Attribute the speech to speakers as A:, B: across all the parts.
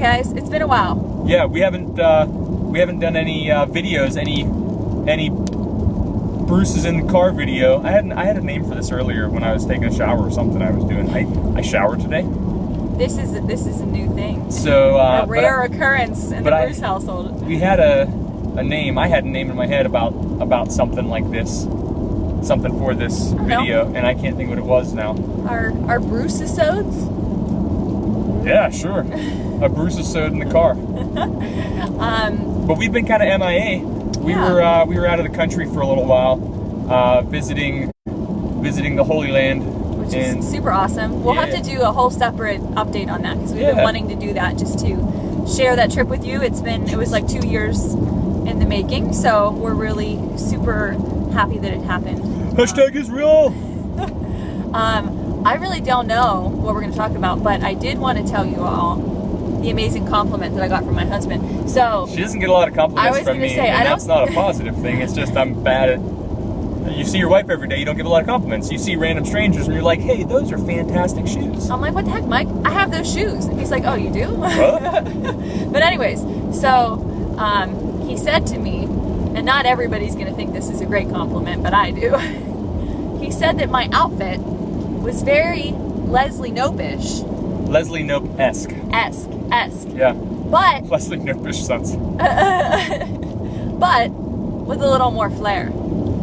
A: guys. It's been a while.
B: Yeah, we haven't done any videos, any Bruce's in the car video. I had a name for this earlier when I was taking a shower or something I was doing. I showered today.
A: This is a new thing.
B: So
A: a rare occurrence in the Bruce household.
B: We had a name. I had a name in my head about something like this. Something for this video, and I can't think what it was now.
A: Our Bruce-episodes?
B: Yeah, sure. A Bruce-episode in the car. But we've been kind of MIA. We were out of the country for a little while, visiting the Holy Land,
A: which is super awesome. We'll have to do a whole separate update on that because we've been wanting to do that just to share that trip with you. It was like 2 years in the making, so we're really super happy that it happened.
B: Hashtag is real.
A: I really don't know what we're going to talk about, but I did want to tell you all the amazing compliment that I got from my husband. So
B: she doesn't get a lot of compliments from me, and that's not a positive thing. It's just I'm bad at. You see your wife every day, you don't give a lot of compliments. You see random strangers, and you're like, "Hey, those are fantastic shoes."
A: I'm like, "What the heck, Mike? I have those shoes." And he's like, "Oh, you do?"
B: What?
A: But anyways, so he said to me, and not everybody's going to think this is a great compliment, but I do. He said that my outfit was very Leslie Knope-ish.
B: Leslie Knope-esque.
A: Esque.
B: Yeah.
A: But
B: Leslie Knope-ish sounds.
A: But with a little more flair.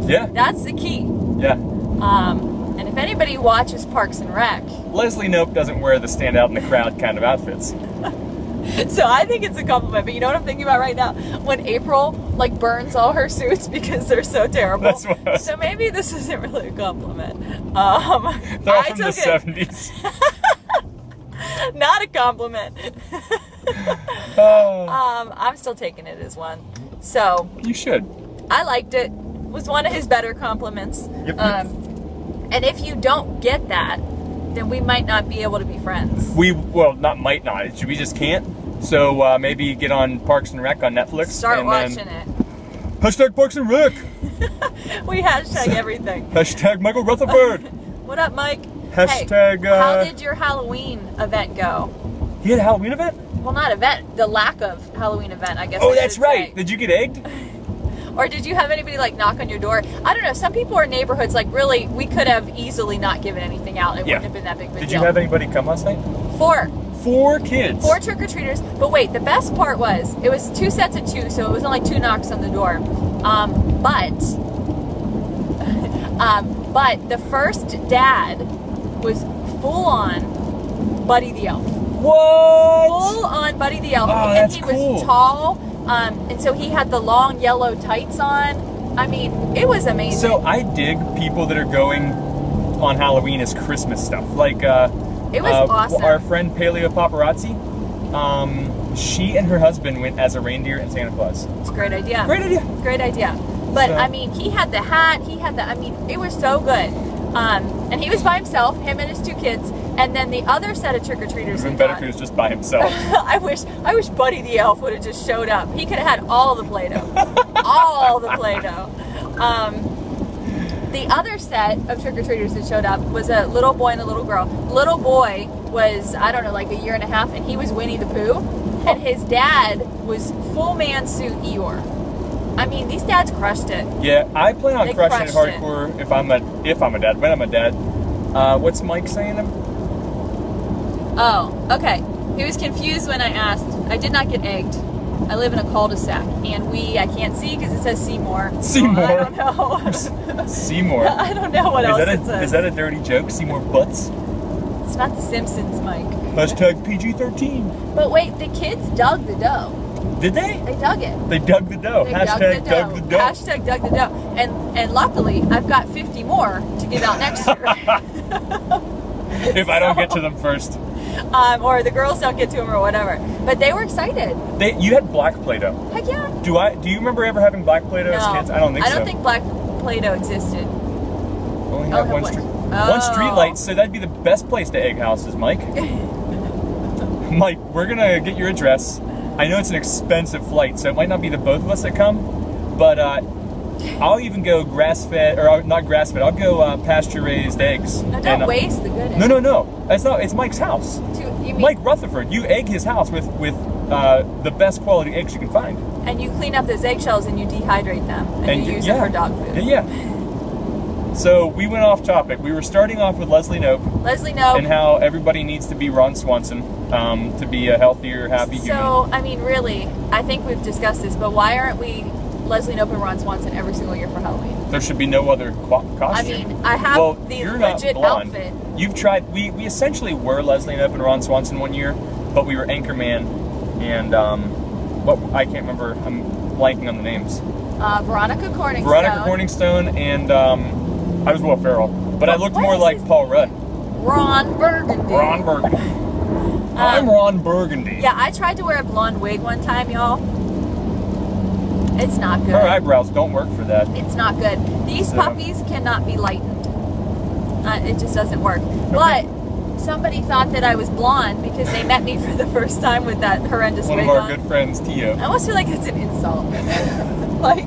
B: Yeah.
A: That's the key.
B: Yeah.
A: And if anybody watches Parks and Rec,
B: Leslie Knope doesn't wear the stand out in the crowd kind of outfits.
A: So I think it's a compliment, but you know what I'm thinking about right now? When April burns all her suits because they're so terrible.
B: That's what
A: so maybe this isn't really a compliment.
B: They're all from the 70s.
A: Not a compliment.
B: Oh.
A: I'm still taking it as one. So
B: You should.
A: I liked it. It was one of his better compliments.
B: Yep.
A: And if you don't get that, then we might not be able to be friends.
B: We just can't. So maybe get on Parks and Rec on Netflix.
A: Start watching it.
B: Hashtag Parks and Rec.
A: We hashtag everything.
B: Hashtag Michael Rutherford.
A: What up, Mike?
B: Hashtag.
A: Hey, how did your Halloween event go?
B: You had a Halloween event?
A: Well, not event. The lack of Halloween event, I guess.
B: Oh, that's right. Did you get egged?
A: Or did you have anybody knock on your door? I don't know. Some people in neighborhoods really, we could have easily not given anything out. It wouldn't have been that big of a deal.
B: Did you have anybody come last night?
A: 4.
B: 4 kids.
A: 4 trick-or-treaters. But wait, the best part was, it was 2 sets of 2, so it was only 2 knocks on the door. But the first dad was full on Buddy the Elf.
B: What?
A: Full on Buddy the Elf.
B: Oh,
A: and
B: he
A: was tall. And so he had the long yellow tights on. I mean, it was amazing.
B: So I dig people that are going on Halloween as Christmas stuff.
A: It was awesome.
B: Our friend Paleo Paparazzi, she and her husband went as a reindeer and Santa Claus.
A: It's a great idea.
B: Great idea.
A: Great idea. But, he had the hat, it was so good. And he was by himself, him and his 2 kids. And then the other set of trick-or-treaters.
B: Even better if he was just by himself.
A: I wish Buddy the Elf would have just showed up. He could have had all the Play-Doh. All the Play-Doh. The other set of trick-or-treaters that showed up was a little boy and a little girl. Little boy was, I don't know, a year and a half, and he was Winnie the Pooh. And his dad was full man suit Youre. I mean, these dads crushed it.
B: Yeah, I plan on crushing it hardcore if I'm a dad. When I'm a dad. What's Mike saying?
A: Oh, okay. He was confused when I asked. I did not get egged. I live in a cul-de-sac, and I can't see because it says Seymour.
B: Seymour?
A: I don't know.
B: Seymour.
A: I don't know what else it says.
B: Is that a dirty joke? Seymour Butts?
A: It's not The Simpsons, Mike.
B: Hashtag PG-13.
A: But wait, the kids dug the dough.
B: Did they?
A: They dug it.
B: They dug the dough. Hashtag dug the dough.
A: Hashtag dug the dough. And luckily, I've got 50 more to give out next year.
B: If I don't get to them first.
A: Or the girls don't get to them or whatever. But they were excited.
B: You had black Play-Doh.
A: Heck yeah.
B: Do you remember ever having black Play-Doh as kids? I don't think so.
A: I don't think black Play-Doh existed.
B: Only have one street. One street light, so that'd be the best place to egg houses, Mike. Mike, we're gonna get your address. I know it's an expensive flight, so it might not be the both of us that come, but I'll even go grass-fed, or not grass-fed, I'll go pasture-raised eggs.
A: No, don't waste the good eggs.
B: No. It's Mike's house. Mike Rutherford, you egg his house with the best quality eggs you can find.
A: And you clean up those eggshells and you dehydrate them and you use them for dog food.
B: Yeah. So we went off topic. We were starting off with Leslie Knope.
A: Leslie Knope.
B: And how everybody needs to be Ron Swanson to be a healthier, happy human.
A: So, I mean, really, I think we've discussed this, but why aren't we Leslie Knope and Ron Swanson every single year for Halloween?
B: There should be no other costume.
A: I mean, I have the legit outfit.
B: You've tried. We essentially were Leslie Knope and Ron Swanson one year, but we were Anchorman and I can't remember. I'm blanking on the names.
A: Veronica Corningstone.
B: Veronica Corningstone and I was Will Ferrell, but I looked more like Paul Rudd.
A: Ron Burgundy.
B: Ron Burgundy. I'm Ron Burgundy.
A: Yeah, I tried to wear a blonde wig one time, y'all. It's not good.
B: Her eyebrows don't work for that.
A: It's not good. These puppies cannot be lightened. It just doesn't work. Okay. But somebody thought that I was blonde because they met me for the first time with that horrendous wig on.
B: One of our good friends, Tio.
A: I almost feel like it's an insult. Like,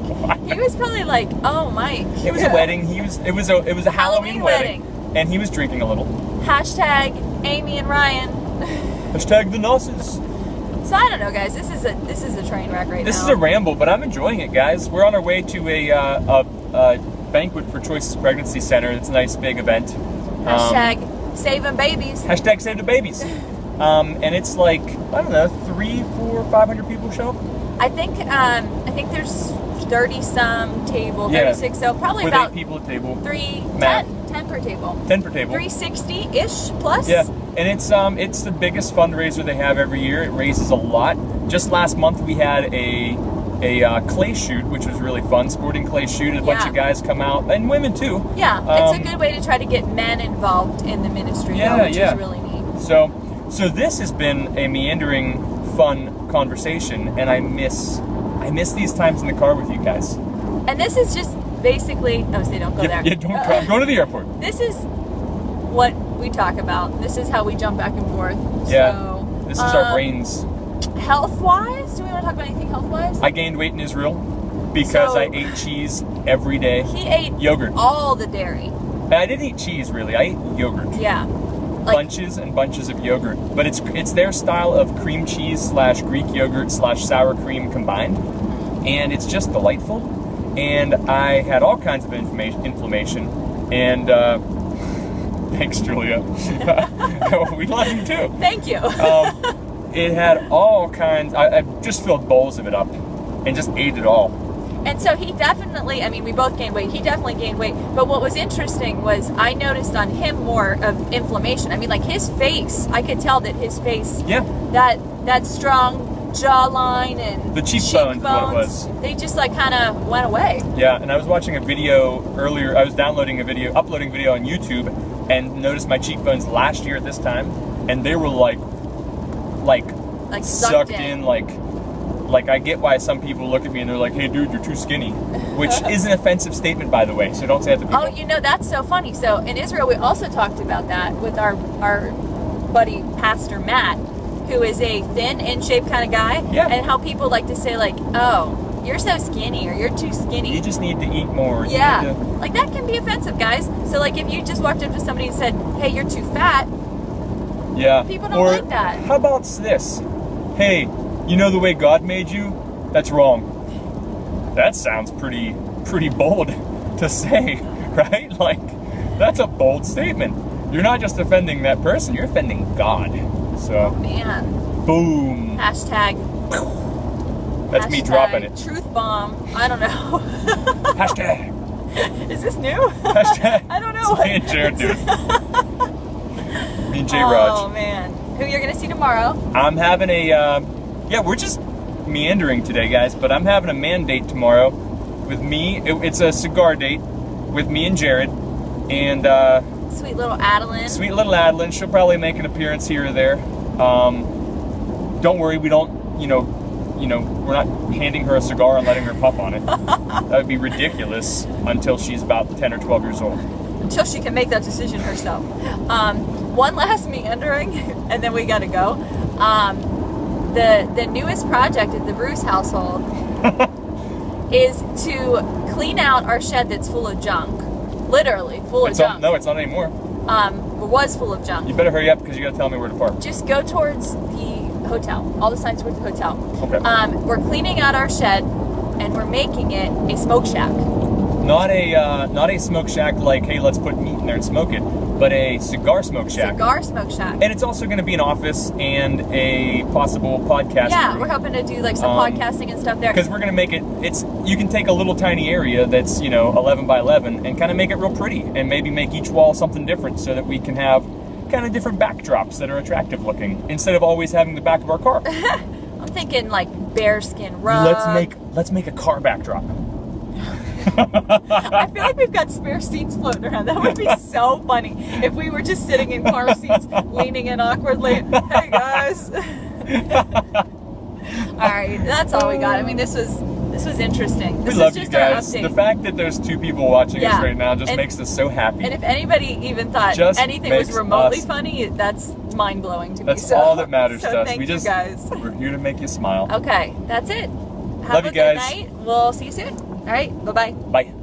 A: he was probably like, "Oh, Mike."
B: It was a wedding. It was a Halloween wedding, and he was drinking a little.
A: Hashtag Amy and Ryan.
B: Hashtag the Nosses.
A: So I don't know, guys. This is a train wreck right now.
B: This is a ramble, but I'm enjoying it, guys. We're on our way to a banquet for Choices Pregnancy Center. It's a nice big event.
A: Hashtag saving babies.
B: Hashtag save the babies. And it's like, I don't know, 300, 400, 500 people show up.
A: I think there's 30-some table, 36, so probably
B: with
A: about
B: 8 people at table.
A: 10 per table.
B: 10 per table.
A: 360-ish plus.
B: Yeah, and it's the biggest fundraiser they have every year. It raises a lot. Just last month we had a clay shoot, which was really fun. Sporting clay shoot. A bunch of guys come out, and women too.
A: Yeah, it's a good way to try to get men involved in the ministry, which is really neat.
B: So this has been a meandering, fun conversation, and I miss these times in the car with you guys.
A: And this is just basically don't go there.
B: Yeah, don't I'm going to the airport.
A: This is what we talk about. This is how we jump back and forth.
B: Yeah.
A: So,
B: this is our brains.
A: Health-wise, do we want to talk about anything health-wise?
B: I gained weight in Israel because I ate cheese every day.
A: He ate
B: yogurt.
A: All the dairy.
B: I didn't eat cheese really. I ate yogurt.
A: Yeah.
B: Bunches and bunches of yogurt, but it's their style of cream cheese / Greek yogurt / sour cream combined, and it's just delightful. And I had all kinds of inflammation, and thanks, Julia. We love you too.
A: Thank you.
B: It had all kinds. I just filled bowls of it up, and just ate it all.
A: And so he definitely, I mean, we both gained weight. He definitely gained weight. But what was interesting was I noticed on him more of inflammation. I mean, like his face, I could tell that his face, that strong jawline and
B: the cheekbones is what it was.
A: They just like kind of went away.
B: Yeah, and I was watching a video earlier. I was uploading video on YouTube, and noticed my cheekbones last year at this time, and they were like sucked in, like I get why some people look at me and they're like, "Hey, dude, you're too skinny," which is an offensive statement, by the way. So don't say that to people.
A: Oh, that's so funny. So in Israel, we also talked about that with our buddy Pastor Matt, who is a thin, in shape kind of guy, and how people like to say like, "Oh, you're so skinny," or "You're too skinny."
B: You just need to eat more.
A: Yeah, like that can be offensive, guys. So like if you just walked up to somebody and said, "Hey, you're too fat," people don't like that.
B: How about this? Hey, you know the way God made you? That's wrong. That sounds pretty bold to say, right? Like, that's a bold statement. You're not just offending that person, you're offending God. So,
A: oh, man.
B: Boom.
A: Hashtag.
B: That's me dropping it.
A: Truth bomb. I don't know.
B: Hashtag.
A: Is this new?
B: Hashtag.
A: I don't know.
B: Me and Jared, dude. Me and J-Raj.
A: Oh, man. Who you're going to see tomorrow?
B: I'm having we're just meandering today, guys, but I'm having a man date tomorrow with me. It's a cigar date with me and Jared, and
A: sweet little Adeline.
B: Sweet little Adeline. She'll probably make an appearance here or there. Don't worry, we don't, we're not handing her a cigar and letting her puff on it. That would be ridiculous until she's about 10 or 12 years old.
A: Until she can make that decision herself. One last meandering, and then we gotta go. The newest project at the Bruce household is to clean out our shed that's full of junk. Literally full of junk.
B: No, it's not anymore.
A: was full of junk.
B: You better hurry up because you got to tell me where to park.
A: Just go towards the hotel. All the signs towards the hotel.
B: Okay.
A: We're cleaning out our shed, and we're making it a smoke shack.
B: Not a smoke shack like, hey, let's put meat in there and smoke it, but a cigar smoke shack.
A: Cigar smoke shack.
B: And it's also going to be an office and a possible podcast.
A: Yeah,
B: room.
A: we're hoping to do like some podcasting and stuff there.
B: Because we're going to make it, you can take a little tiny area that's, 11 by 11 and kind of make it real pretty and maybe make each wall something different so that we can have kind of different backdrops that are attractive looking instead of always having the back of our car.
A: I'm thinking like bearskin rug.
B: Let's make a car backdrop.
A: I feel like we've got spare seats floating around. That would be so funny if we were just sitting in car seats, leaning in awkwardly. Hey guys. All right, that's all we got. I mean, this was interesting. This
B: we love
A: is just
B: you guys.
A: our update.
B: The fact that there's 2 people watching us right now just makes us so happy.
A: And if anybody even thought
B: Just
A: anything was
B: makes
A: remotely
B: us-
A: funny, that's mind blowing to me.
B: That's all that matters
A: so
B: to us.
A: Thank you guys.
B: We're here to make you smile.
A: Okay, that's it. Have
B: Love
A: a
B: you
A: good
B: guys.
A: night. We'll see you soon. All right, bye-bye.
B: Bye.